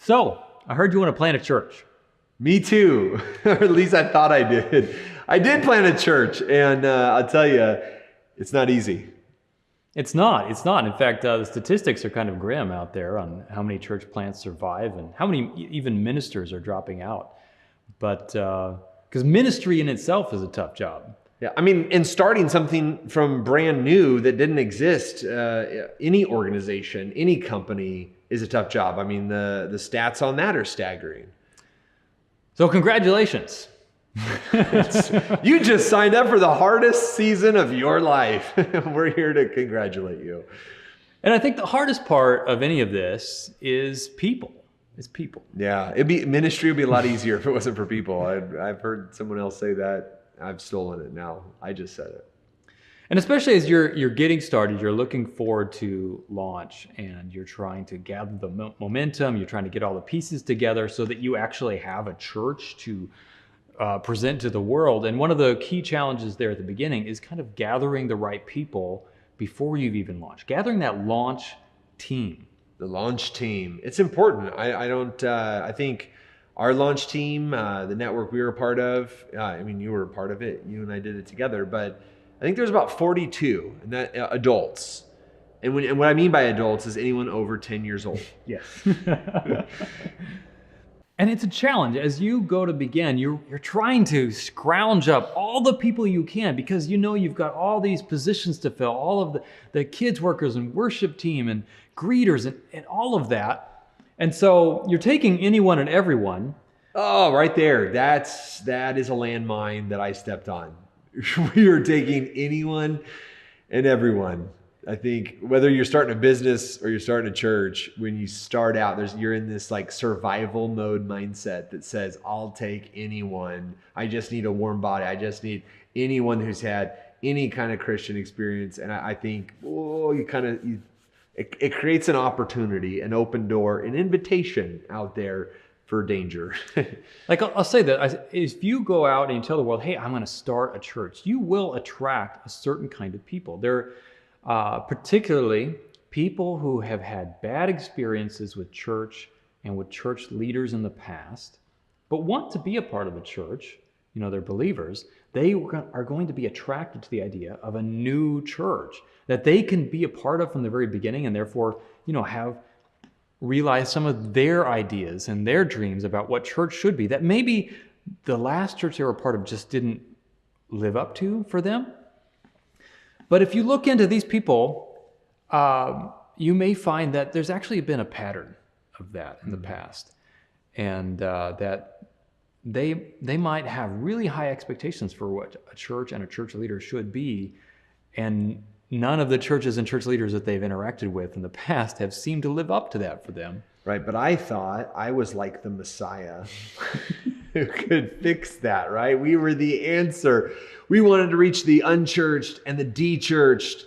So, I heard you want to plant a church. Me too, or at least I thought I did. I did plant a church, and I'll tell you, it's not easy. It's not. It's not. In fact, the statistics are kind of grim out there on how many church plants survive and how many even ministers are dropping out. But because ministry in itself is a tough job. Yeah, I mean, and starting something from brand new that didn't exist, any organization, any company is a tough job. I mean, the stats on that are staggering. So congratulations. You just signed up for the hardest season of your life. We're here to congratulate you. And I think the hardest part of any of this is people. It's people. Yeah, ministry would be a lot easier if it wasn't for people. I've heard someone else say that. I've stolen it now. I just said it. And especially as you're getting started, you're looking forward to launch and you're trying to gather the momentum, you're trying to get all the pieces together so that you actually have a church to present to the world. And one of the key challenges there at the beginning is kind of gathering the right people before you've even launched, gathering that launch team. The launch team. It's important. I think our launch team, the network we were a part of, I mean, you were a part of it, you and I did it together, but I think there's about 42 and that adults. And what I mean by adults is anyone over 10 years old. Yes. And it's a challenge. As you go to begin, you're trying to scrounge up all the people you can because you know you've got all these positions to fill, all of the kids workers and worship team and greeters and all of that. And so you're taking anyone and everyone. Oh, right there. That is a landmine that I stepped on. We are taking anyone and everyone. I think whether you're starting a business or you're starting a church, when you start out, you're in this like survival mode mindset that says, I'll take anyone. I just need a warm body. I just need anyone who's had any kind of Christian experience. And I think, it creates an opportunity, an open door, an invitation out there for danger. Like I'll say that if you go out and you tell the world, hey, I'm going to start a church, you will attract a certain kind of people. They're particularly people who have had bad experiences with church and with church leaders in the past, but want to be a part of the church. You know, they're believers. They are going to be attracted to the idea of a new church that they can be a part of from the very beginning and therefore, have realized some of their ideas and their dreams about what church should be that maybe the last church they were a part of just didn't live up to for them. But if you look into these people, you may find that there's actually been a pattern of that in the past, and that they might have really high expectations for what a church and a church leader should be, and none of the churches and church leaders that they've interacted with in the past have seemed to live up to that for them. Right, but I thought I was like the Messiah who could fix that, right? We were the answer. We wanted to reach the unchurched and the de-churched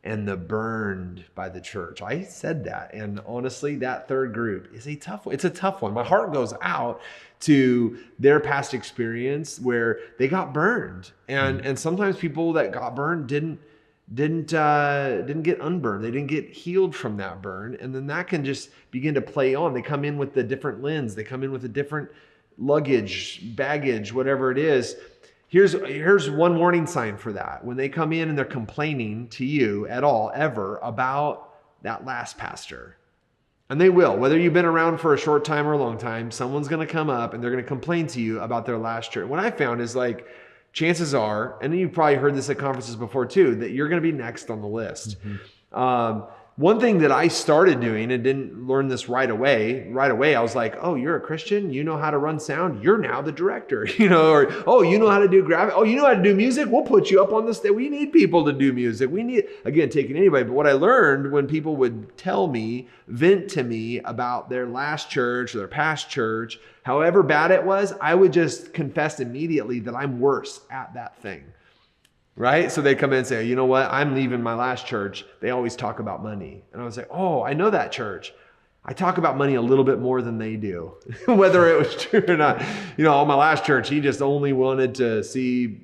and the burned by the church. I said that, and honestly, that third group is a tough one. It's a tough one. My heart goes out to their past experience where they got burned, and sometimes people that got burned didn't get unburned. They didn't get healed from that burn. And then that can just begin to play on. They come in with a different lens. They come in with a different luggage, baggage, whatever it is. Here's one warning sign for that. When they come in and they're complaining to you at all, ever, about that last pastor. And they will, whether you've been around for a short time or a long time, someone's going to come up and they're going to complain to you about their last church. What I found is chances are, and you've probably heard this at conferences before too, that you're going to be next on the list. Mm-hmm. One thing that I started doing and didn't learn this right away, I was like, oh, you're a Christian? You know how to run sound? You're now the director, or, oh, you know how to do graphic? Oh, you know how to do music? We'll put you up on the stage. We need people to do music. We need, again, taking anybody. But what I learned when people would tell me, vent to me about their last church or their past church, however bad it was, I would just confess immediately that I'm worse at that thing. Right? So they come in and say, you know what? I'm leaving my last church. They always talk about money. And I was like, oh, I know that church. I talk about money a little bit more than they do, whether it was true or not. My last church, he just only wanted to see,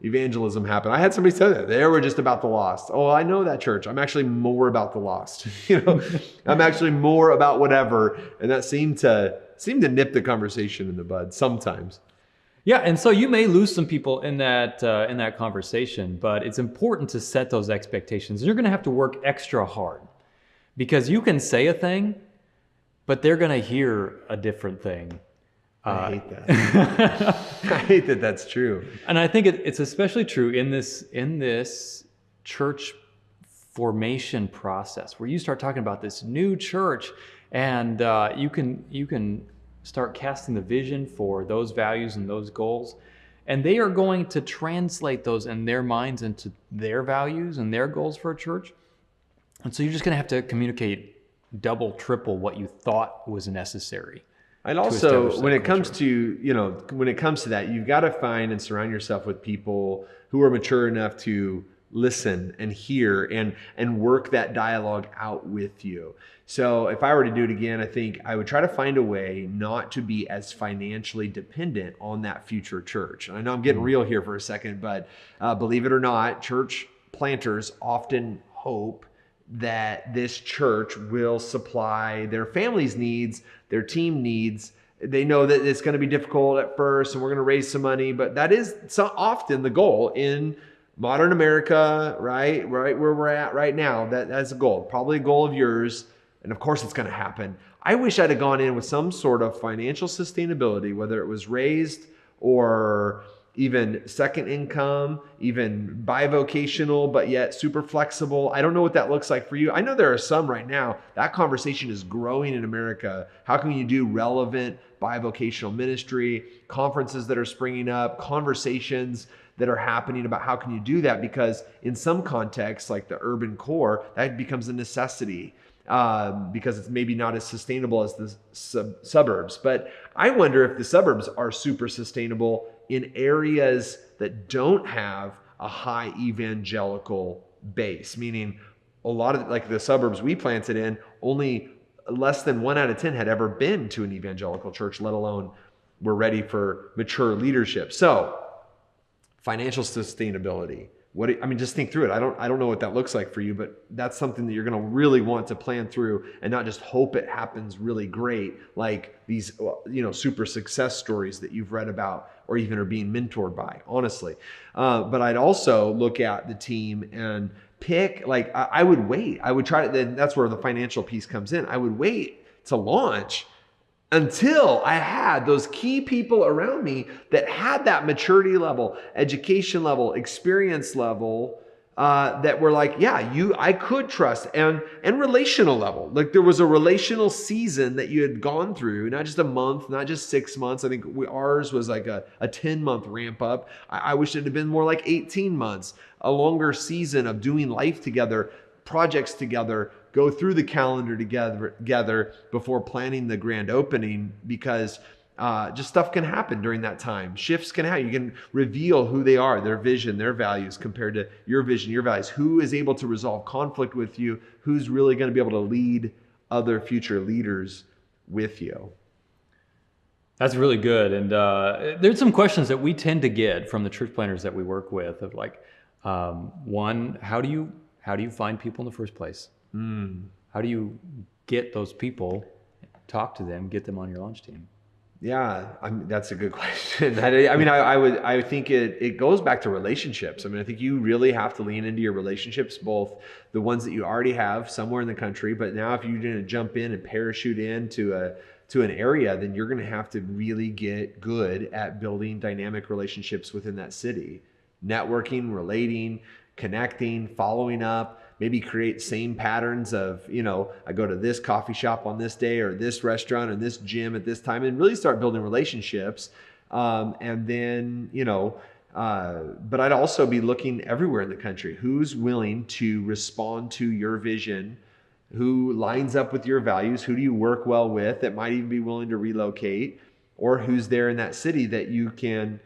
evangelism happen. I had somebody say that they were just about the lost. Oh, I know that church. I'm actually more about the lost. I'm actually more about whatever. And that seemed to nip the conversation in the bud sometimes. Yeah, and so you may lose some people in that conversation, but it's important to set those expectations. You're going to have to work extra hard because you can say a thing, but they're going to hear a different thing. I hate that. I hate that that's true. And I think it's especially true in this church formation process where you start talking about this new church, and you can start casting the vision for those values and those goals, and they are going to translate those in their minds into their values and their goals for a church. And so you're just going to have to communicate double, triple what you thought was necessary. And also, when it comes to that, you've got to find and surround yourself with people who are mature enough to listen and hear and work that dialogue out with you. So if I were to do it again, I think I would try to find a way not to be as financially dependent on that future church. And I know I'm getting real here for a second, but believe it or not, church planters often hope that this church will supply their family's needs, their team needs. They know that it's going to be difficult at first and we're going to raise some money, but that is so often the goal in modern America, right where we're at right now. That's a goal, probably a goal of yours. And of course it's going to happen. I wish I'd have gone in with some sort of financial sustainability, whether it was raised or even second income, even bivocational, but yet super flexible. I don't know what that looks like for you. I know there are some right now. That conversation is growing in America. How can you do relevant bivocational ministry, conferences that are springing up, conversations that are happening about how can you do that? Because in some contexts, like the urban core, that becomes a necessity. Because it's maybe not as sustainable as the suburbs. But I wonder if the suburbs are super sustainable in areas that don't have a high evangelical base, meaning a lot of, like the suburbs we planted in, only less than 1 out of 10 had ever been to an evangelical church, let alone were ready for mature leadership. So financial sustainability. Just think through it. I don't know what that looks like for you, but that's something that you're going to really want to plan through and not just hope it happens really great, like these, super success stories that you've read about or even are being mentored by, honestly. But I'd also look at the team and pick, I would wait. I would try to, then that's where the financial piece comes in. I would wait to launch until I had those key people around me that had that maturity level, education level, experience level, that were like, I could trust, and relational level. Like there was a relational season that you had gone through, not just a month, not just 6 months. I think ours was like a 10-month ramp up. I wish it had been more like 18 months, a longer season of doing life together, projects together, go through the calendar together before planning the grand opening, because just stuff can happen during that time. Shifts can happen. You can reveal who they are, their vision, their values compared to your vision, your values. Who is able to resolve conflict with you? Who's really going to be able to lead other future leaders with you? That's really good. And there's some questions that we tend to get from the church planners that we work with of like, one, how do you find people in the first place? How do you get those people, talk to them, get them on your launch team? Yeah, that's a good question. I think it goes back to relationships. I think you really have to lean into your relationships, both the ones that you already have somewhere in the country, but now if you're going to jump in and parachute into an area, then you're going to have to really get good at building dynamic relationships within that city. Networking, relating, connecting, following up, maybe create same patterns of, I go to this coffee shop on this day or this restaurant or this gym at this time, and really start building relationships. And then, but I'd also be looking everywhere in the country. Who's willing to respond to your vision? Who lines up with your values? Who do you work well with that might even be willing to relocate? Or who's there in that city that you can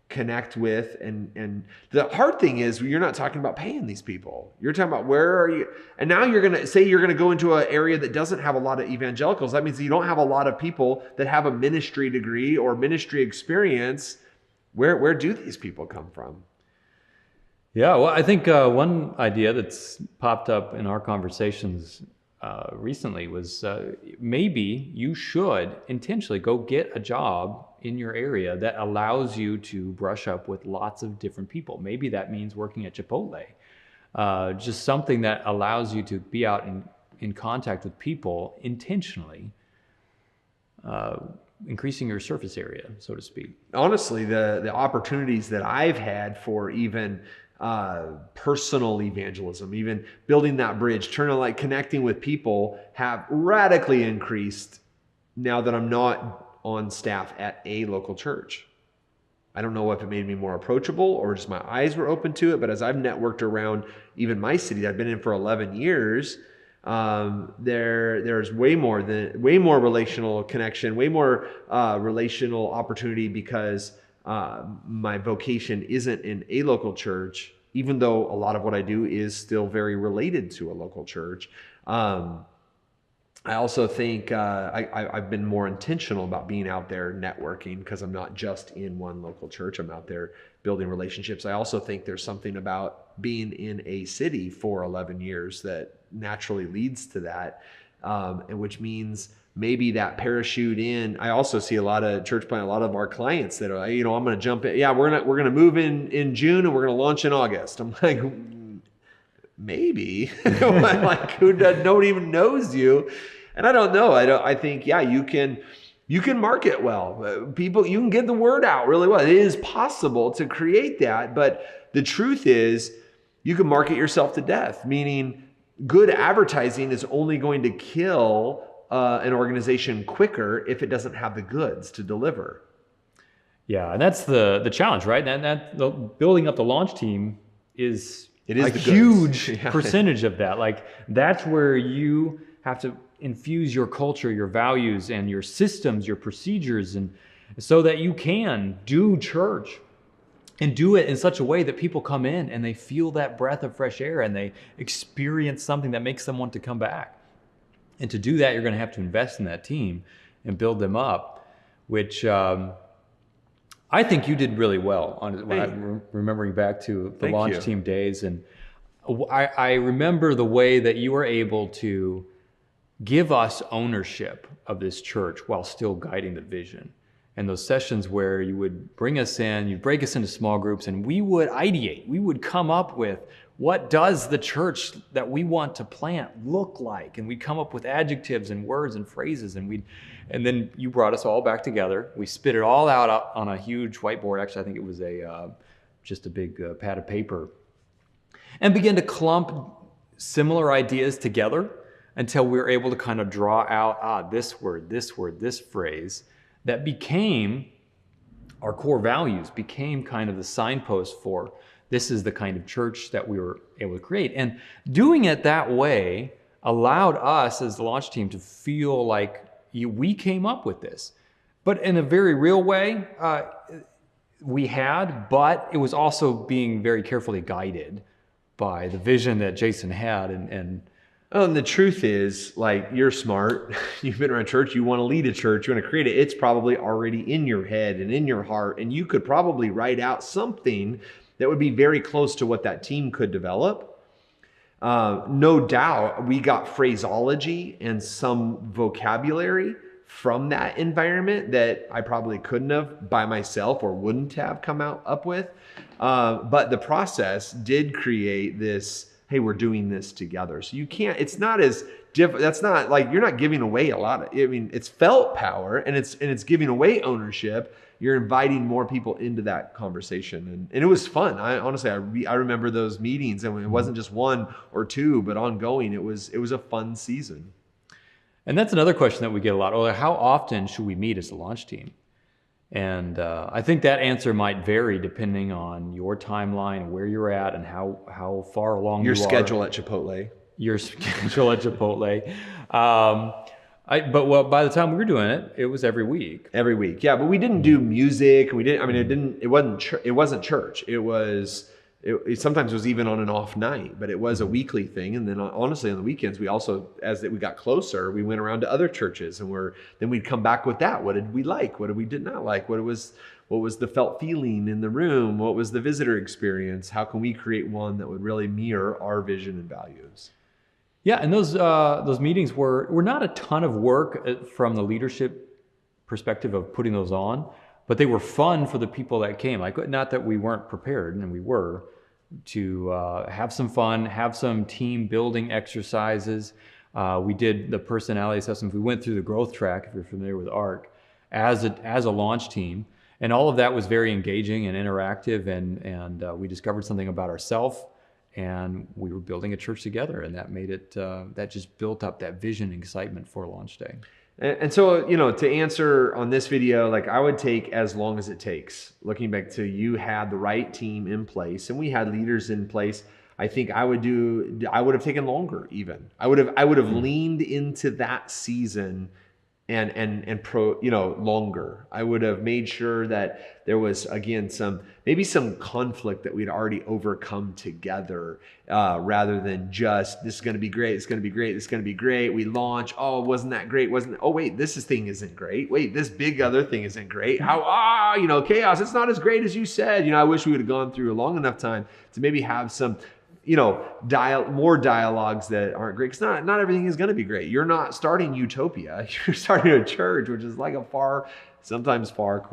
connect with? And the hard thing is you're not talking about paying these people. You're talking about where are you? And now you're going to say you're going to go into an area that doesn't have a lot of evangelicals. That means you don't have a lot of people that have a ministry degree or ministry experience. Where do these people come from? Yeah, well, I think one idea that's popped up in our conversations recently was maybe you should intentionally go get a job in your area that allows you to brush up with lots of different people. Maybe that means working at Chipotle, just something that allows you to be out in contact with people intentionally, uh, increasing your surface area, so to speak. Honestly, the opportunities that I've had for even personal evangelism, even building that bridge, turning like connecting with people, have radically increased now that I'm not on staff at a local church. I don't know if it made me more approachable or just my eyes were open to it, but as I've networked around even my city that I've been in for 11 years, there's way more relational connection, way more relational opportunity because my vocation isn't in a local church, even though a lot of what I do is still very related to a local church. I also think I've been more intentional about being out there networking because I'm not just in one local church. I'm out there building relationships. I also think there's something about being in a city for 11 years that naturally leads to that, and which means maybe that parachute in. I also see a lot of church plant, a lot of our clients that are, I'm going to jump in. Yeah, we're gonna move in June and we're going to launch in August. I'm like, maybe like no one even knows you. And I don't know. I think, yeah, you can market well. People, you can get the word out really well. It is possible to create that. But the truth is you can market yourself to death, meaning good advertising is only going to kill an organization quicker if it doesn't have the goods to deliver. Yeah, and that's the challenge, right? And building up the launch team is a huge percentage of that. Like that's where you have to infuse your culture, your values, and your systems, your procedures, and so that you can do church and do it in such a way that people come in and they feel that breath of fresh air and they experience something that makes them want to come back. And to do that, you're going to have to invest in that team and build them up, which I think you did really well on when I'm remembering back to the launch team days. And I remember the way that you were able to give us ownership of this church while still guiding the vision. And those sessions where you would bring us in, you'd break us into small groups, and we would ideate. We would come up with what does the church that we want to plant look like? And we'd come up with adjectives and words and phrases, and then you brought us all back together. We spit it all out on a huge whiteboard. Actually, I think it was just a big pad of paper, and began to clump similar ideas together until we were able to kind of draw out this word, this phrase that became our core values, became kind of the signpost for this is the kind of church that we were able to create. And doing it that way allowed us as the launch team to feel like we came up with this. But in a very real way, but it was also being very carefully guided by the vision that Jason had. And the truth is, like, you're smart. You've been around church. You want to lead a church. You want to create it. It's probably already in your head and in your heart. And you could probably write out something that would be very close to what that team could develop. No doubt we got phraseology and some vocabulary from that environment that I probably couldn't have by myself or wouldn't have come up with. But the process did create this, hey, we're doing this together. So you can't, it's not as that's not like, you're not giving away a lot of, it's felt power and it's giving away ownership. You're inviting more people into that conversation. And it was fun. I remember those meetings, and it wasn't just one or two, but ongoing. It was a fun season. And that's another question that we get a lot. Oh, how often should we meet as a launch team? And I think that answer might vary depending on your timeline, where you're at, and how far along your schedule at Chipotle. Your schedule at Chipotle. But by the time we were doing it, it was every week. Every week, yeah. But we didn't do music. It wasn't church. It It sometimes was even on an off night, but it was a weekly thing. And then honestly, on the weekends, we also, we got closer, we went around to other churches, and then we'd come back with that. What did we like? What did we did not like? What was the felt feeling in the room? What was the visitor experience? How can we create one that would really mirror our vision and values? Yeah, and those meetings were not a ton of work from the leadership perspective of putting those on, but they were fun for the people that came. Like, not that we weren't prepared, and we were, to have some fun, have some team building exercises. We did the personality assessment. We went through the growth track, if you're familiar with ARC, as a launch team. And all of that was very engaging and interactive, and we discovered something about ourselves, and we were building a church together, and that made it, that just built up that vision and excitement for launch day. And so, to answer on this video, like, I would take as long as it takes. Looking back to, you had the right team in place and we had leaders in place. I think I would have taken longer even. I would have leaned into that season and longer. I would have made sure that there was, again, maybe some conflict that we'd already overcome together, rather than just, this is going to be great, it's going to be great, it's going to be great. We launch, oh, wasn't that great? Oh, wait, this thing isn't great. Wait, this big other thing isn't great. Chaos, it's not as great as you said. I wish we would have gone through a long enough time to maybe have some more dialogues that aren't great, because not everything is going to be great. You're not starting utopia. You're starting a church, which is like sometimes far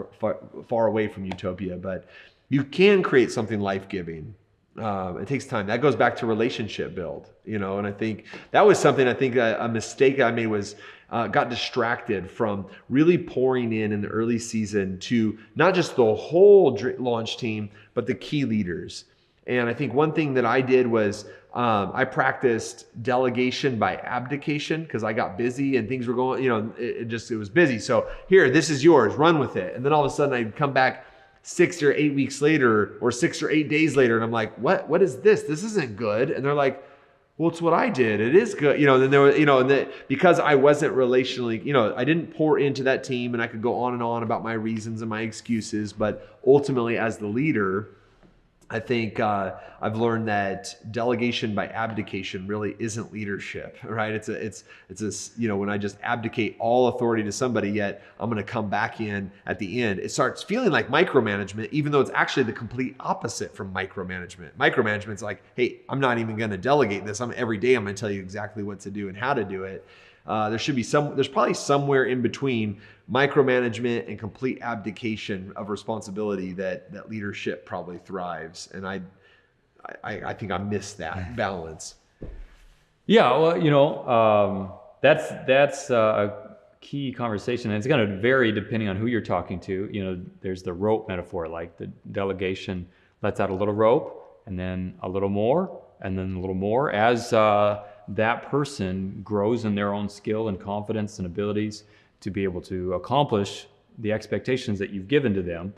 away from utopia, but you can create something life-giving. It takes time. That goes back to relationship build, and I think that was something, a mistake I made was, got distracted from really pouring in the early season to not just the whole launch team, but the key leaders. And I think one thing that I did was, I practiced delegation by abdication, because I got busy and things were going, it was busy. So here, this is yours, run with it. And then all of a sudden I'd come back 6 or 8 weeks later, or 6 or 8 days later, and I'm like, what is this? This isn't good. And they're like, well, it's what I did. It is good. Then there was, because I wasn't relationally, I didn't pour into that team, and I could go on and on about my reasons and my excuses. But ultimately, as the leader, I think I've learned that delegation by abdication really isn't leadership, right? It's when I just abdicate all authority to somebody, yet I'm going to come back in at the end. It starts feeling like micromanagement, even though it's actually the complete opposite from micromanagement. Micromanagement's like, hey, I'm not even going to delegate this. Every day I'm going to tell you exactly what to do and how to do it. There's probably somewhere in between micromanagement and complete abdication of responsibility that leadership probably thrives. And I think I missed that balance. Yeah, well, that's a key conversation, and it's going to vary depending on who you're talking to. There's the rope metaphor, like the delegation lets out a little rope, and then a little more, and then a little more, as that person grows in their own skill and confidence and abilities to be able to accomplish the expectations that you've given to them.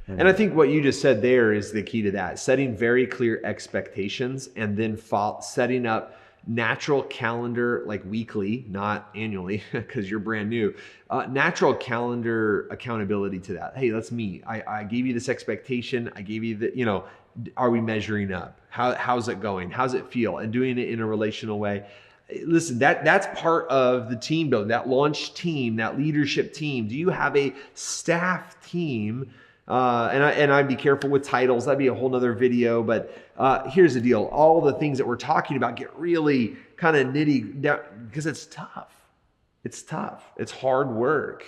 And I think what you just said there is the key to that, setting very clear expectations, and then setting up natural calendar, like weekly, not annually, because you're brand new, natural calendar accountability to that. Hey, let's meet. I gave you this expectation. I gave you the, are we measuring up? How's it going? How's it feel? And doing it in a relational way. Listen, that's part of the team building, that launch team, that leadership team. Do you have a staff team? And I'd be careful with titles. That'd be a whole nother video. But here's the deal. All the things that we're talking about get really kind of nitty down, because it's tough. It's tough. It's hard work.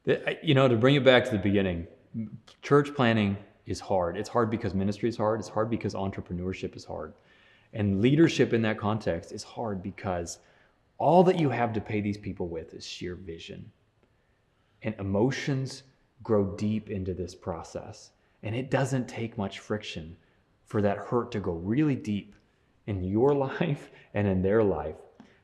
To bring it back to the beginning, church planning is hard. It's hard because ministry is hard. It's hard because entrepreneurship is hard. And leadership in that context is hard because all that you have to pay these people with is sheer vision. And emotions grow deep into this process. And it doesn't take much friction for that hurt to go really deep in your life and in their life.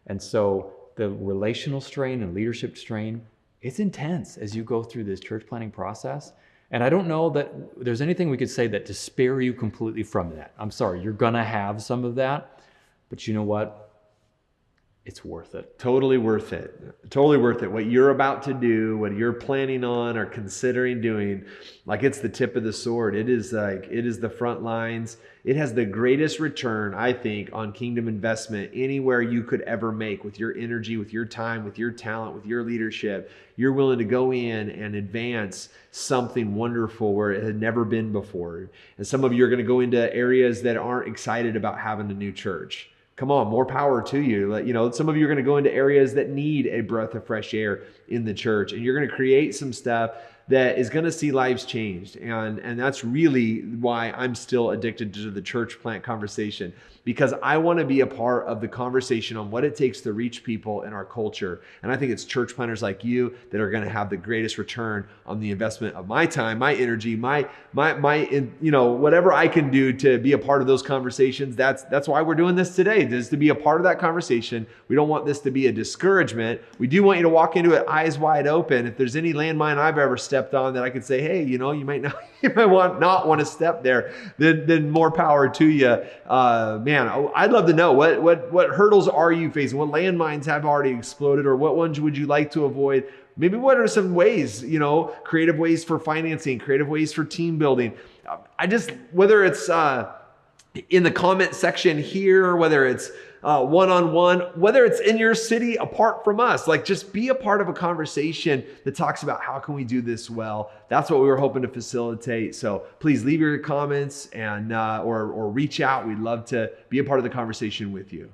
And so the relational strain and leadership strain, it's intense as you go through this church planning process. And I don't know that there's anything we could say that to spare you completely from that. I'm sorry, you're gonna have some of that, but you know what? it's worth it. Totally worth it. Totally worth it. What you're about to do, what you're planning on or considering doing, like it's the tip of the sword. It is the front lines. It has the greatest return, I think, on kingdom investment anywhere you could ever make with your energy, with your time, with your talent, with your leadership. You're willing to go in and advance something wonderful where it had never been before. And some of you are going to go into areas that aren't excited about having a new church. Come on, more power to you. You know, some of you are going to go into areas that need a breath of fresh air in the church, and you're going to create some stuff that is going to see lives changed. And that's really why I'm still addicted to the church plant conversation, because I want to be a part of the conversation on what it takes to reach people in our culture. And I think it's church planters like you that are going to have the greatest return on the investment of my time, my energy, my you know, whatever I can do to be a part of those conversations. That's why we're doing this today, is to be a part of that conversation. We don't want this to be a discouragement. We do want you to walk into it eyes wide open. If there's any landmine I've ever stepped on that I could say, hey, you know, you might not want to step there, then more power to you. Man, I'd love to know what hurdles are you facing? What landmines have already exploded, or what ones would you like to avoid? Maybe what are some ways, you know, creative ways for financing, creative ways for team building? Whether it's in the comment section here, whether it's one-on-one, whether it's in your city apart from us, like just be a part of a conversation that talks about how can we do this well. That's what we were hoping to facilitate. So please leave your comments and or reach out. We'd love to be a part of the conversation with you.